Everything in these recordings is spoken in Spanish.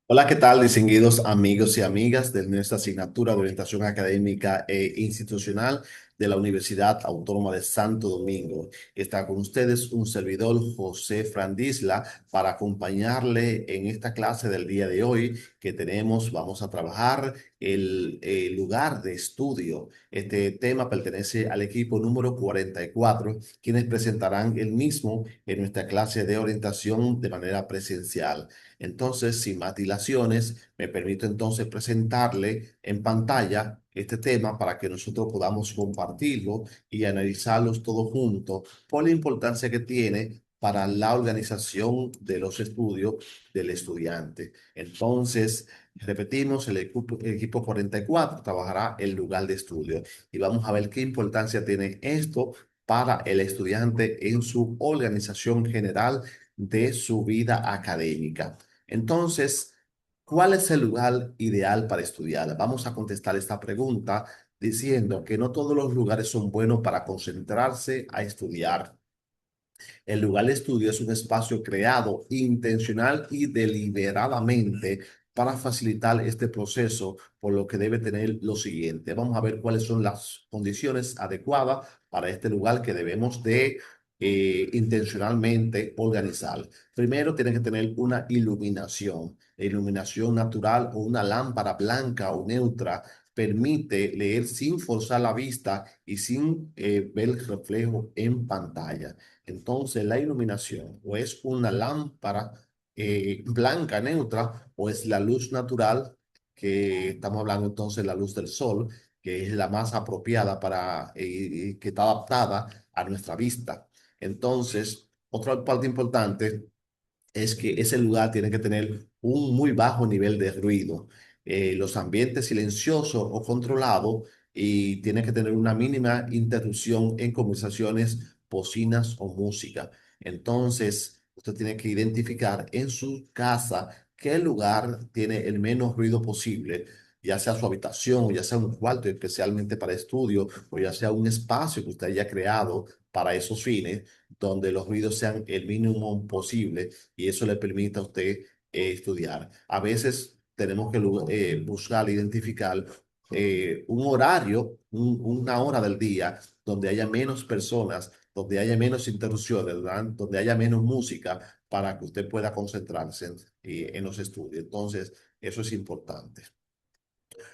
Hola, ¿qué tal, distinguidos amigos y amigas de nuestra asignatura de orientación académica e institucional de la Universidad Autónoma de Santo Domingo? Está con ustedes un servidor, José Frandisla, para acompañarle en esta clase del día de hoy que tenemos. Vamos a trabajar el lugar de estudio. Este tema pertenece al equipo número 44, quienes presentarán el mismo en nuestra clase de orientación de manera presencial. Entonces, sin más dilaciones, me permito entonces presentarle en pantalla este tema para que nosotros podamos compartirlo y analizarlos todos juntos por la importancia que tiene para la organización de los estudios del estudiante. Entonces, repetimos, el equipo 44 trabajará el lugar de estudio y vamos a ver qué importancia tiene esto para el estudiante en su organización general de su vida académica. Entonces, ¿cuál es el lugar ideal para estudiar? Vamos a contestar esta pregunta diciendo que no todos los lugares son buenos para concentrarse a estudiar. El lugar de estudio es un espacio creado intencional y deliberadamente para facilitar este proceso, por lo que debe tener lo siguiente. Vamos a ver cuáles son las condiciones adecuadas para este lugar que debemos de intencionalmente organizar. Primero, tiene que tener una iluminación. La iluminación natural o una lámpara blanca o neutra permite leer sin forzar la vista y sin ver el reflejo en pantalla. Entonces, la iluminación o es una lámpara blanca neutra o es la luz natural, que estamos hablando entonces de la luz del sol, que es la más apropiada para, que está adaptada a nuestra vista. Entonces, otra parte importante es que ese lugar tiene que tener un muy bajo nivel de ruido. Los ambientes silenciosos o controlados, y tiene que tener una mínima interrupción en conversaciones, bocinas o música. Entonces, usted tiene que identificar en su casa qué lugar tiene el menos ruido posible, ya sea su habitación, o ya sea un cuarto especialmente para estudio, o ya sea un espacio que usted haya creado para esos fines, donde los ruidos sean el mínimo posible y eso le permite a usted estudiar. A veces tenemos que buscar, identificar un horario, una hora del día donde haya menos personas, donde haya menos interrupciones, ¿verdad? Donde haya menos música para que usted pueda concentrarse en los estudios. Entonces, eso es importante.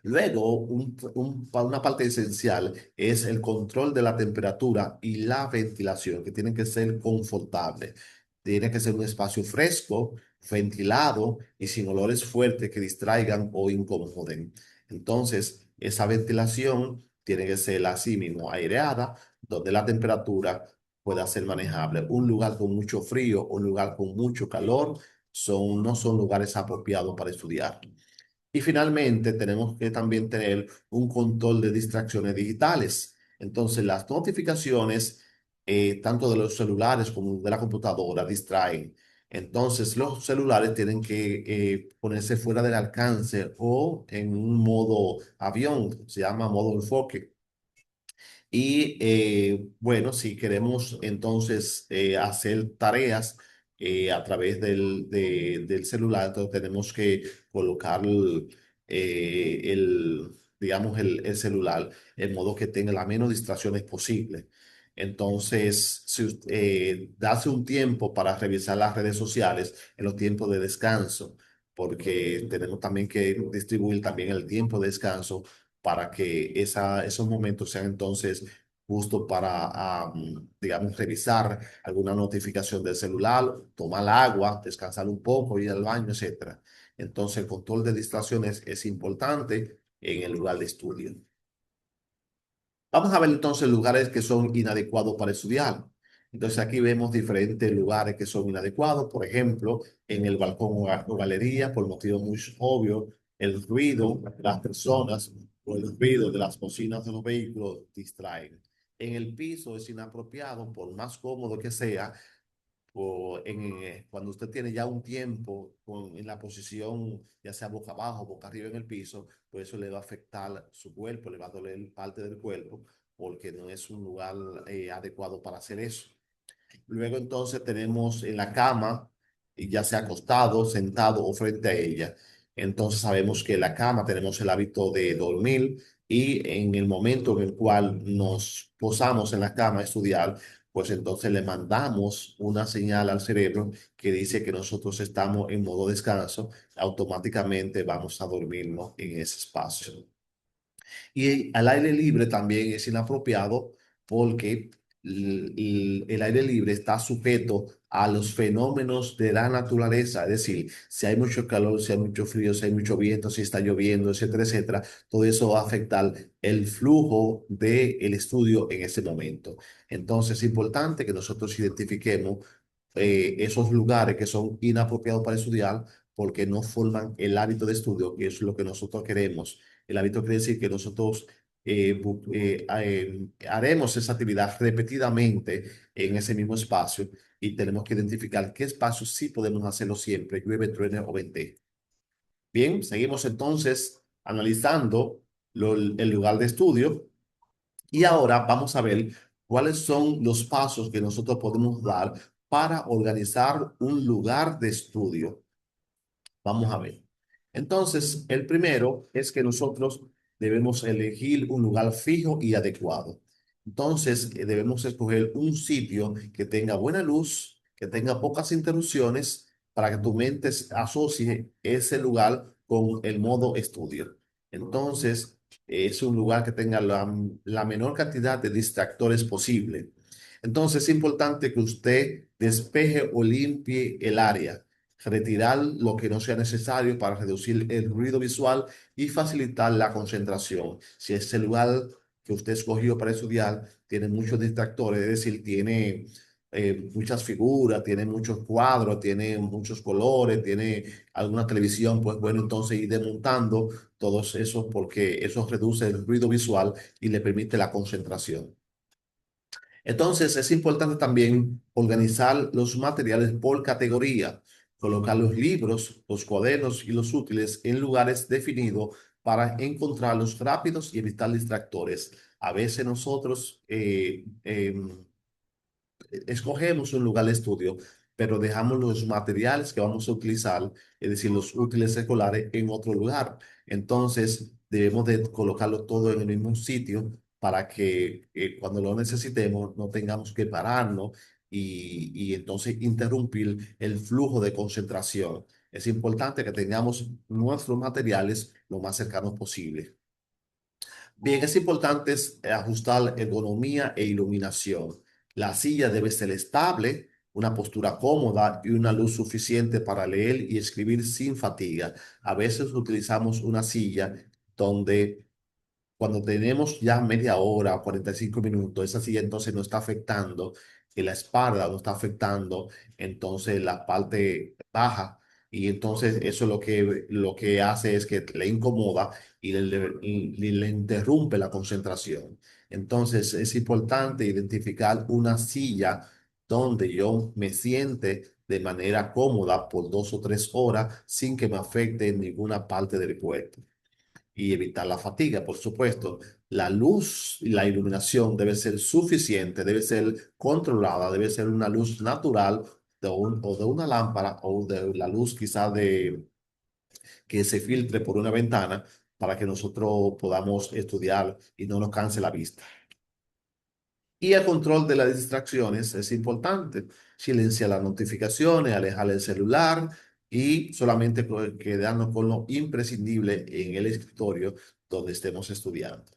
Luego, una parte esencial es el control de la temperatura y la ventilación, que tienen que ser confortables. Tiene que ser un espacio fresco, ventilado y sin olores fuertes que distraigan o incomoden. Entonces, esa ventilación tiene que ser así mismo aireada, donde la temperatura pueda ser manejable. Un lugar con mucho frío, un lugar con mucho calor, no son lugares apropiados para estudiar. Y finalmente, tenemos que también tener un control de distracciones digitales. Entonces, las notificaciones, tanto de los celulares como de la computadora, distraen. Entonces, los celulares tienen que ponerse fuera del alcance o en un modo avión, se llama modo enfoque. Y bueno, si queremos entonces hacer tareas a través del celular, entonces tenemos que colocar digamos, el celular en modo que tenga las menos distracciones posible. Entonces, darse un tiempo para revisar las redes sociales en los tiempos de descanso, porque tenemos también que distribuir también el tiempo de descanso para que esos momentos sean entonces justo para, digamos, revisar alguna notificación del celular, tomar agua, descansar un poco, ir al baño, etcétera. Entonces, el control de distracciones es importante en el lugar de estudio. Vamos a ver entonces lugares que son inadecuados para estudiar. Entonces aquí vemos diferentes lugares que son inadecuados, por ejemplo, en el balcón o galería, por motivos muy obvios, el ruido de las personas o el ruido de las bocinas de los vehículos distraen. En el piso es inapropiado, por más cómodo que sea, cuando usted tiene ya un tiempo en la posición, ya sea boca abajo, boca arriba en el piso, pues eso le va a afectar su cuerpo, le va a doler parte del cuerpo, porque no es un lugar adecuado para hacer eso. Luego entonces tenemos en la cama, ya sea acostado, sentado o frente a ella. Entonces sabemos que en la cama tenemos el hábito de dormir y en el momento en el cual nos posamos en la cama a estudiar, pues entonces le mandamos una señal al cerebro que dice que nosotros estamos en modo descanso, automáticamente vamos a dormirnos en ese espacio. Y al aire libre también es inapropiado porque el aire libre está sujeto a los fenómenos de la naturaleza, es decir, si hay mucho calor, si hay mucho frío, si hay mucho viento, si está lloviendo, etcétera, etcétera, todo eso va a afectar el flujo del estudio en ese momento. Entonces es importante que nosotros identifiquemos esos lugares que son inapropiados para estudiar porque no forman el hábito de estudio, que es lo que nosotros queremos. El hábito quiere decir que nosotros haremos esa actividad repetidamente en ese mismo espacio y tenemos que identificar qué espacios sí podemos hacerlo siempre, llueve, truene o vente. Bien, seguimos entonces analizando el lugar de estudio y ahora vamos a ver cuáles son los pasos que nosotros podemos dar para organizar un lugar de estudio. Vamos a ver. Entonces, el primero es que nosotros debemos elegir un lugar fijo y adecuado. Entonces, debemos escoger un sitio que tenga buena luz, que tenga pocas interrupciones, para que tu mente asocie ese lugar con el modo estudio. Entonces, es un lugar que tenga la menor cantidad de distractores posible. Entonces, es importante que usted despeje o limpie el área, retirar lo que no sea necesario para reducir el ruido visual y facilitar la concentración. Si ese lugar que usted escogió para estudiar tiene muchos distractores, es decir, tiene muchas figuras, tiene muchos cuadros, tiene muchos colores, tiene alguna televisión, pues bueno, entonces ir desmontando todos esos porque eso reduce el ruido visual y le permite la concentración. Entonces, es importante también organizar los materiales por categoría, colocar los libros, los cuadernos y los útiles en lugares definidos para encontrarlos rápidos y evitar distractores. A veces nosotros escogemos un lugar de estudio, pero dejamos los materiales que vamos a utilizar, es decir, los útiles escolares, en otro lugar. Entonces, debemos de colocarlo todo en el mismo sitio para que cuando lo necesitemos no tengamos que pararnos y entonces interrumpir el flujo de concentración. Es importante que tengamos nuestros materiales lo más cercanos posible. Bien, es importante ajustar ergonomía e iluminación. La silla debe ser estable, una postura cómoda y una luz suficiente para leer y escribir sin fatiga. A veces utilizamos una silla donde cuando tenemos ya media hora o 45 minutos, esa silla entonces nos está afectando, y la espalda nos está afectando, entonces la parte baja, y entonces eso lo que hace es que le incomoda y le interrumpe la concentración. Entonces es importante identificar una silla donde yo me siente de manera cómoda por 2 o 3 horas sin que me afecte en ninguna parte del cuerpo y evitar la fatiga, por supuesto. La luz y la iluminación debe ser suficiente, debe ser controlada, debe ser una luz natural o de una lámpara o de la luz quizá que se filtre por una ventana para que nosotros podamos estudiar y no nos canse la vista. Y el control de las distracciones es importante. Silenciar las notificaciones, alejar el celular y solamente quedarnos con lo imprescindible en el escritorio donde estemos estudiando.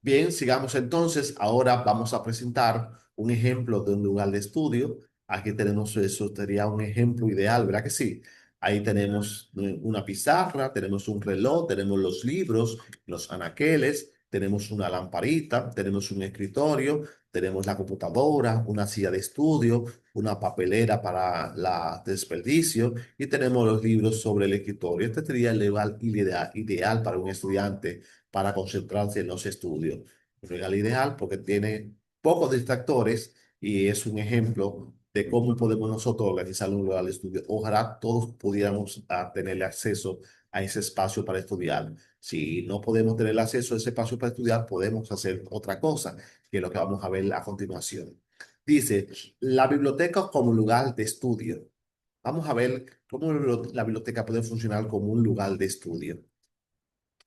Bien, sigamos entonces. Ahora vamos a presentar un ejemplo de un lugar de estudio. Aquí tenemos, eso sería un ejemplo ideal, ¿verdad que sí? Ahí tenemos una pizarra, tenemos un reloj, tenemos los libros, los anaqueles, tenemos una lamparita, tenemos un escritorio, tenemos la computadora, una silla de estudio, una papelera para la desperdicio y tenemos los libros sobre el escritorio. Este sería el lugar ideal para un estudiante para concentrarse en los estudios. Un regalo ideal porque tiene pocos distractores y es un ejemplo de cómo podemos nosotros organizar un lugar de estudio. Ojalá todos pudiéramos tener acceso a ese espacio para estudiar. Si no podemos tener acceso a ese espacio para estudiar, podemos hacer otra cosa, que es lo que vamos a ver a continuación. Dice, la biblioteca como lugar de estudio. Vamos a ver cómo la biblioteca puede funcionar como un lugar de estudio.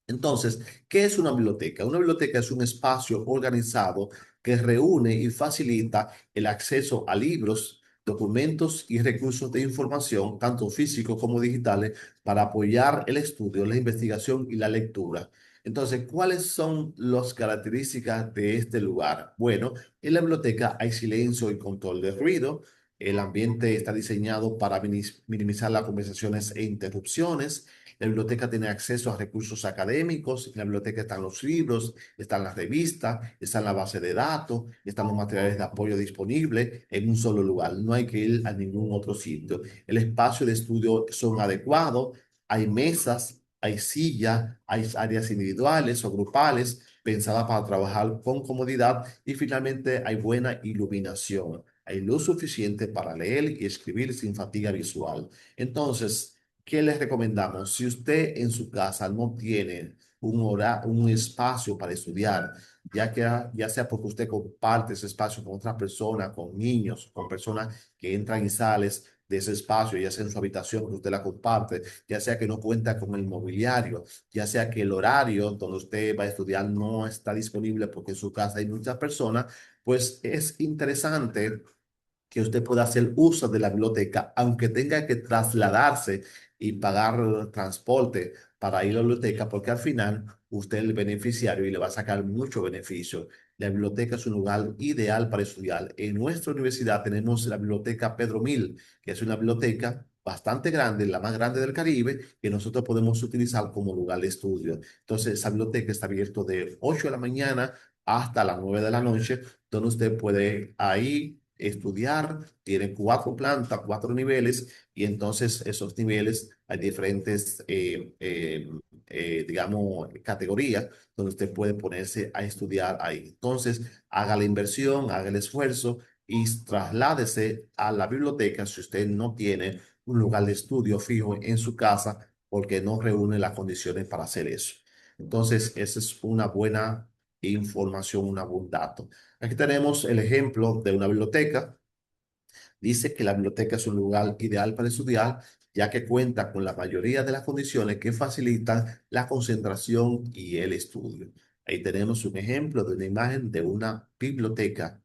Entonces, ¿qué es una biblioteca? Una biblioteca es un espacio organizado que reúne y facilita el acceso a libros, documentos y recursos de información, tanto físicos como digitales, para apoyar el estudio, la investigación y la lectura. Entonces, ¿cuáles son las características de este lugar? Bueno, en la biblioteca hay silencio y control de ruido. El ambiente está diseñado para minimizar las conversaciones e interrupciones. La biblioteca tiene acceso a recursos académicos, en la biblioteca están los libros, están las revistas, están la base de datos, están los materiales de apoyo disponibles en un solo lugar. No hay que ir a ningún otro sitio. El espacio de estudio son adecuados, hay mesas, hay sillas, hay áreas individuales o grupales pensadas para trabajar con comodidad y finalmente hay buena iluminación. Hay luz suficiente para leer y escribir sin fatiga visual. Entonces, ¿qué les recomendamos? Si usted en su casa no tiene un espacio para estudiar, ya sea porque usted comparte ese espacio con otras personas, con niños, con personas que entran y salen de ese espacio, ya sea en su habitación que usted la comparte, ya sea que no cuenta con el mobiliario, ya sea que el horario donde usted va a estudiar no está disponible porque en su casa hay muchas personas, pues es interesante que usted pueda hacer uso de la biblioteca, aunque tenga que trasladarse y pagar transporte para ir a la biblioteca, porque al final usted es el beneficiario y le va a sacar mucho beneficio. La biblioteca es un lugar ideal para estudiar. En nuestra universidad tenemos la biblioteca Pedro Mil, que es una biblioteca bastante grande, la más grande del Caribe, que nosotros podemos utilizar como lugar de estudio. Entonces, esa biblioteca está abierta de 8 de la mañana hasta las 9 de la noche, donde usted puede ahí estudiar. Tiene cuatro plantas, cuatro niveles, y entonces esos niveles hay diferentes, digamos, categorías donde usted puede ponerse a estudiar ahí. Entonces, haga la inversión, haga el esfuerzo y trasládese a la biblioteca si usted no tiene un lugar de estudio fijo en su casa porque no reúne las condiciones para hacer eso. Entonces, esa es una buena información, un buen dato. Aquí tenemos el ejemplo de una biblioteca. Dice que la biblioteca es un lugar ideal para estudiar, ya que cuenta con la mayoría de las condiciones que facilitan la concentración y el estudio. Ahí tenemos un ejemplo de una imagen de una biblioteca.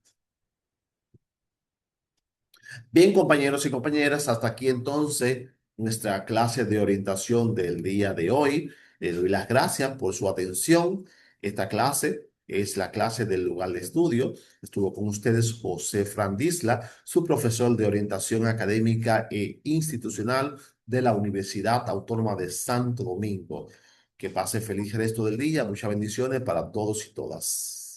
Bien, compañeros y compañeras, hasta aquí entonces nuestra clase de orientación del día de hoy. Les doy las gracias por su atención. Esta clase es la clase del lugar de estudio. Estuvo con ustedes José Frandisla, su profesor de orientación académica e institucional de la Universidad Autónoma de Santo Domingo. Que pase feliz resto del día. Muchas bendiciones para todos y todas.